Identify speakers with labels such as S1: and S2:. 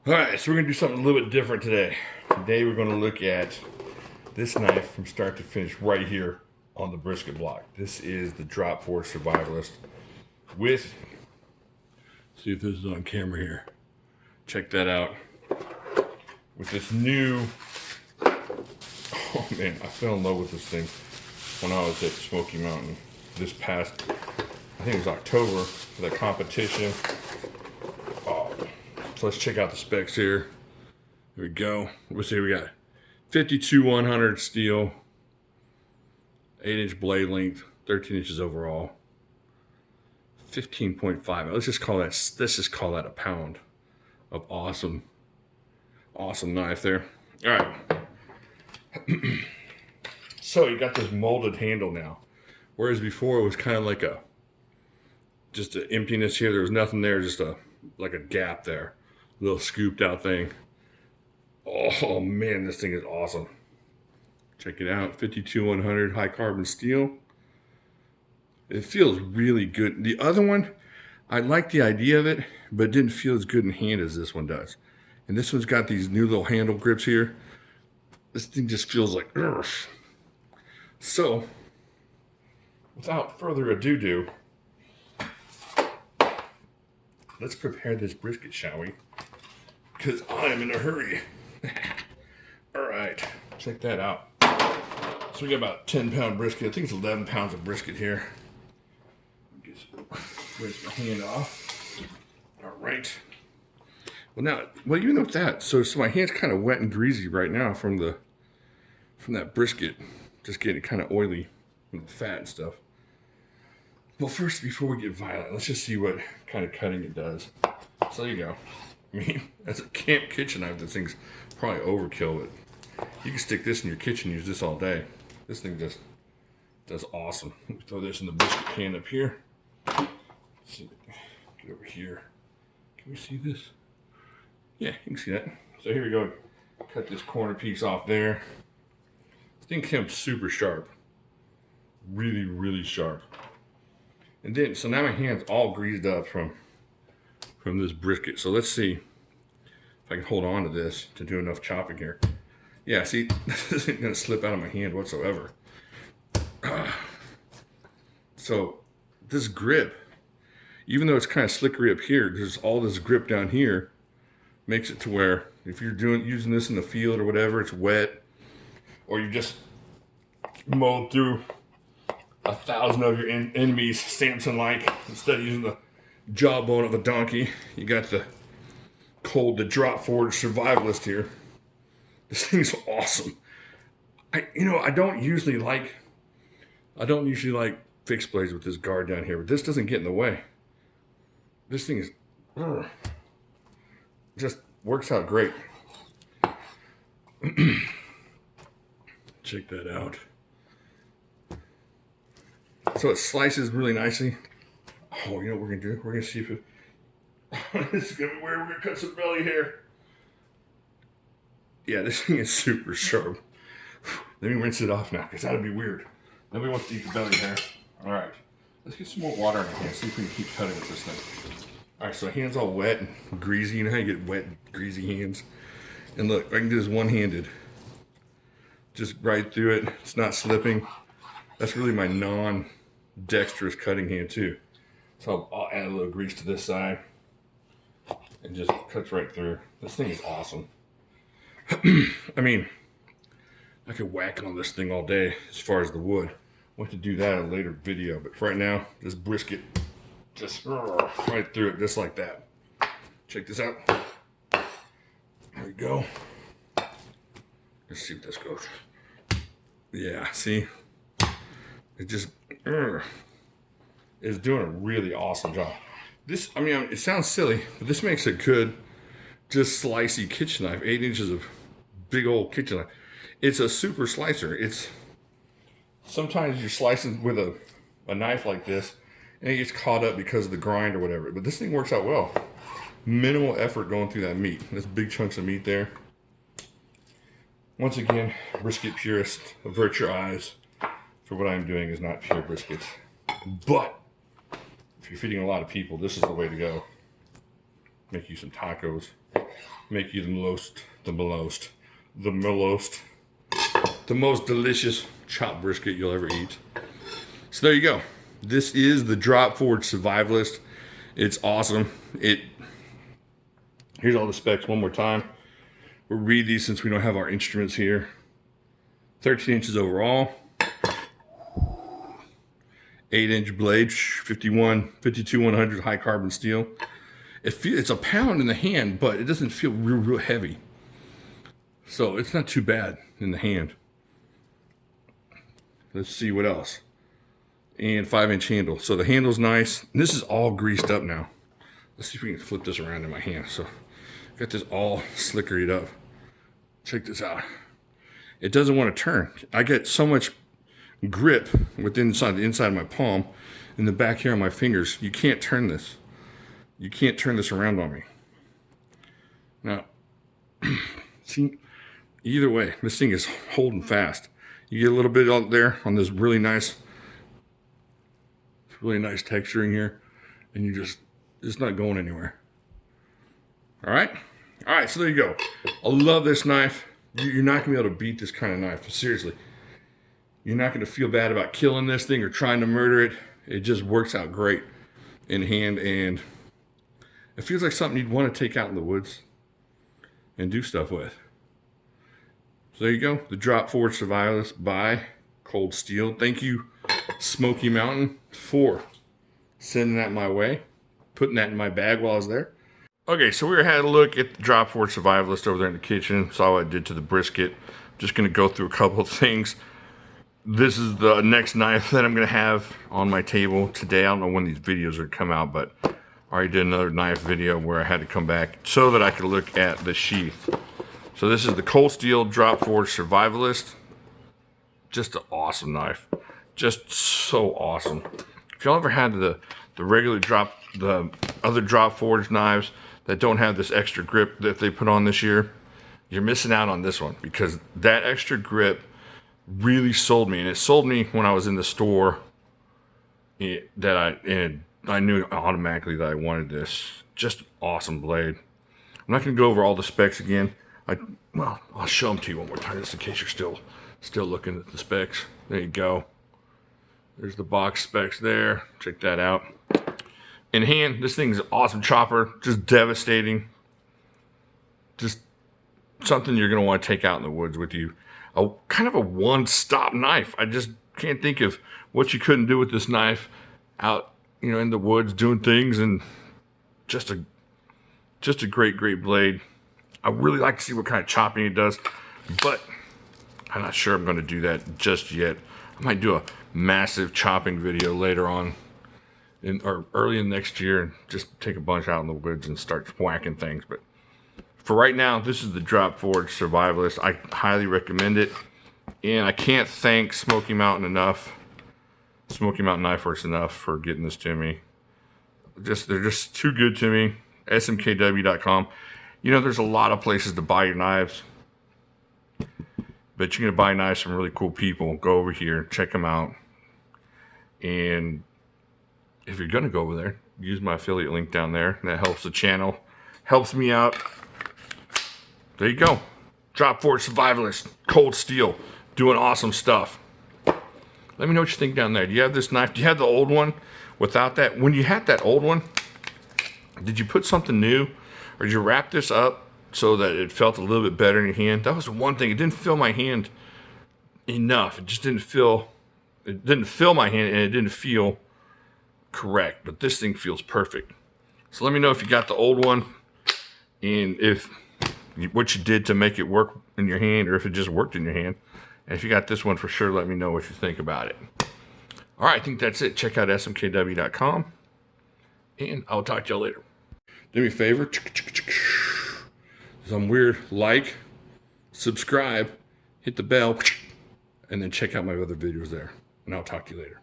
S1: Alright, so we're going to do something a little bit different today. Today we're going to look at this knife from start to finish right here on the brisket block. This is the Drop Force Survivalist with, see if this is on camera here. Check that out. With this new, oh man, I fell in love with this thing when I was at Smoky Mountain this past, I think it was October, for the competition. So let's check out the specs here. Here we go. Let's see, we got 52-100 steel, 8-inch blade length, 13 inches overall, 15.5. Let's just call that a pound of awesome knife there. All right. So you got this molded handle now, whereas before it was kind of like just an emptiness here. There was nothing there, just like a gap there. Little scooped out thing. Oh man, this thing is awesome. Check it out, 52-100 high carbon steel. It feels really good. The other one, I like the idea of it, but it didn't feel as good in hand as this one does. And this one's got these new little handle grips here. This thing just feels like, ugh. So, without further ado, let's prepare this brisket, shall we? Because I'm in a hurry. All right, check that out. So we got about 10-pound brisket. I think it's 11 pounds of brisket here. Where's my hand off? All right. Well, even with that, so my hand's kind of wet and greasy right now from that brisket, just getting kind of oily with the fat and stuff. Well, first, before we get violent, let's just see what kind of cutting it does. So there you go. I mean, as a camp kitchen knife, this thing's probably overkill, but you can stick this in your kitchen, use this all day. This thing just does awesome. Let me throw this in the brisket pan up here. Let's see, get over here. Can you see this? Yeah, you can see that. So here we go. Cut this corner piece off there. This thing comes super sharp. Really, really sharp. And then, so now my hand's all greased up from this brisket. So let's see if I can hold on to this to do enough chopping here. Yeah, see, this isn't gonna slip out of my hand whatsoever. So this grip, even though it's kind of slippery up here, there's all this grip down here, makes it to where if you're using this in the field or whatever, it's wet, or you just mowed through 1,000 of your enemies, Samson-like, instead of using the jawbone of a donkey, you got the Drop Force Survivalist here. This thing's awesome. I don't usually like fixed blades with this guard down here, but this doesn't get in the way. This thing is just works out great. Check that out. So it slices really nicely. Oh, you know what we're gonna do? We're gonna see if it. This is gonna be where we're gonna cut some belly hair. Yeah, this thing is super sharp. Let me rinse it off now, because that'd be weird. Nobody wants to eat the belly hair. All right, let's get some more water in our hands. See if we can keep cutting with this thing. All right, so hands all wet and greasy. You know how you get wet, greasy hands? And look, I can do this one-handed. Just right through it. It's not slipping. That's really my non-dexterous cutting hand too. So I'll add a little grease to this side and just cuts right through. This thing is awesome. I mean, I could whack on this thing all day as far as the wood. I want to do that in a later video, but for right now, this brisket, just right through it, just like that. Check this out. There we go. Let's see if this goes. Yeah, see? It just is doing a really awesome job. This, I mean, it sounds silly, but this makes a good, just slicey kitchen knife. 8 inches of big old kitchen knife. It's a super slicer. It's sometimes you're slicing with a knife like this, and it gets caught up because of the grind or whatever. But this thing works out well. Minimal effort going through that meat. There's big chunks of meat there. Once again, brisket purist, avert your eyes. For what I'm doing is not pure brisket. But if you're feeding a lot of people, this is the way to go. Make you some tacos. make you the most delicious chopped brisket you'll ever eat. So there you go. This is the Drop Forward Survivalist. It's awesome. Here's all the specs one more time. We'll read these since we don't have our instruments here. 13 inches overall. 8-inch blade, 52-100 high carbon steel. It's a pound in the hand, but it doesn't feel real heavy. So it's not too bad in the hand. Let's see what else. And 5-inch handle. So the handle's nice. This is all greased up now. Let's see if we can flip this around in my hand. So got this all slickered up. Check this out. It doesn't want to turn. I get so much grip with the inside of my palm and the back here on my fingers. You can't turn this. You can't turn this around on me. Now, see, either way, this thing is holding fast. You get a little bit out there on this really nice texturing here, and it's not going anywhere. All right, so there you go. I love this knife. You're not gonna be able to beat this kind of knife. Seriously, you're not gonna feel bad about killing this thing or trying to murder it. It just works out great in hand, and it feels like something you'd want to take out in the woods and do stuff with. So there you go, the Drop Forward Survivalist by Cold Steel. Thank you, Smoky Mountain, for sending that my way, putting that in my bag while I was there. Okay, so we had a look at the Drop Forward Survivalist over there in the kitchen. Saw what I did to the brisket. Just going to go through a couple of things. This is the next knife that I'm going to have on my table today. I don't know when these videos are come out, but I already did another knife video where I had to come back so that I could look at the sheath. So this is the Cold Steel Drop Forward Survivalist. Just an awesome knife. Just so awesome. If y'all ever had the regular the other Drop Forward knives that don't have this extra grip that they put on this year, you're missing out on this one, because that extra grip really sold me. And it sold me when I was in the store that I knew automatically that I wanted this. Just awesome blade. I'm not going to go over all the specs again. Well, I'll show them to you one more time just in case you're still looking at the specs. There you go. There's the box specs there. Check that out. In hand, this thing's an awesome chopper. Just devastating. Just something you're going to want to take out in the woods with you. Kind of a one-stop knife. I just can't think of what you couldn't do with this knife out, in the woods doing things, and just a great blade. I really like to see what kind of chopping it does, but I'm not sure I'm going to do that just yet. I might do a massive chopping video later on, or early in next year, and just take a bunch out in the woods and start whacking things. But for right now, this is the Drop Forward Survivalist. I highly recommend it, and I can't thank Smoky Mountain enough, Smoky Mountain Knife Works enough for getting this to me. They're just too good to me. smkw.com. There's a lot of places to buy your knives, but you're going to buy knives from really cool people. Go over here, check them out. And if you're going to go over there, use my affiliate link down there. That helps the channel, helps me out. There you go. Drop Forward Survivalist, Cold Steel, doing awesome stuff. Let me know what you think down there. Do you have this knife? Do you have the old one without that? When you had that old one, did you put something new? Or did you wrap this up so that it felt a little bit better in your hand? That was one thing. It didn't fill my hand enough. It just didn't fill my hand, and it didn't feel correct. But this thing feels perfect. So let me know if you got the old one, and what you did to make it work in your hand, or if it just worked in your hand. And if you got this one, for sure, let me know what you think about it. All right, I think that's it. Check out smkw.com, and I'll talk to y'all later. Do me a favor, some weird subscribe, hit the bell, and then check out my other videos there. And I'll talk to you later.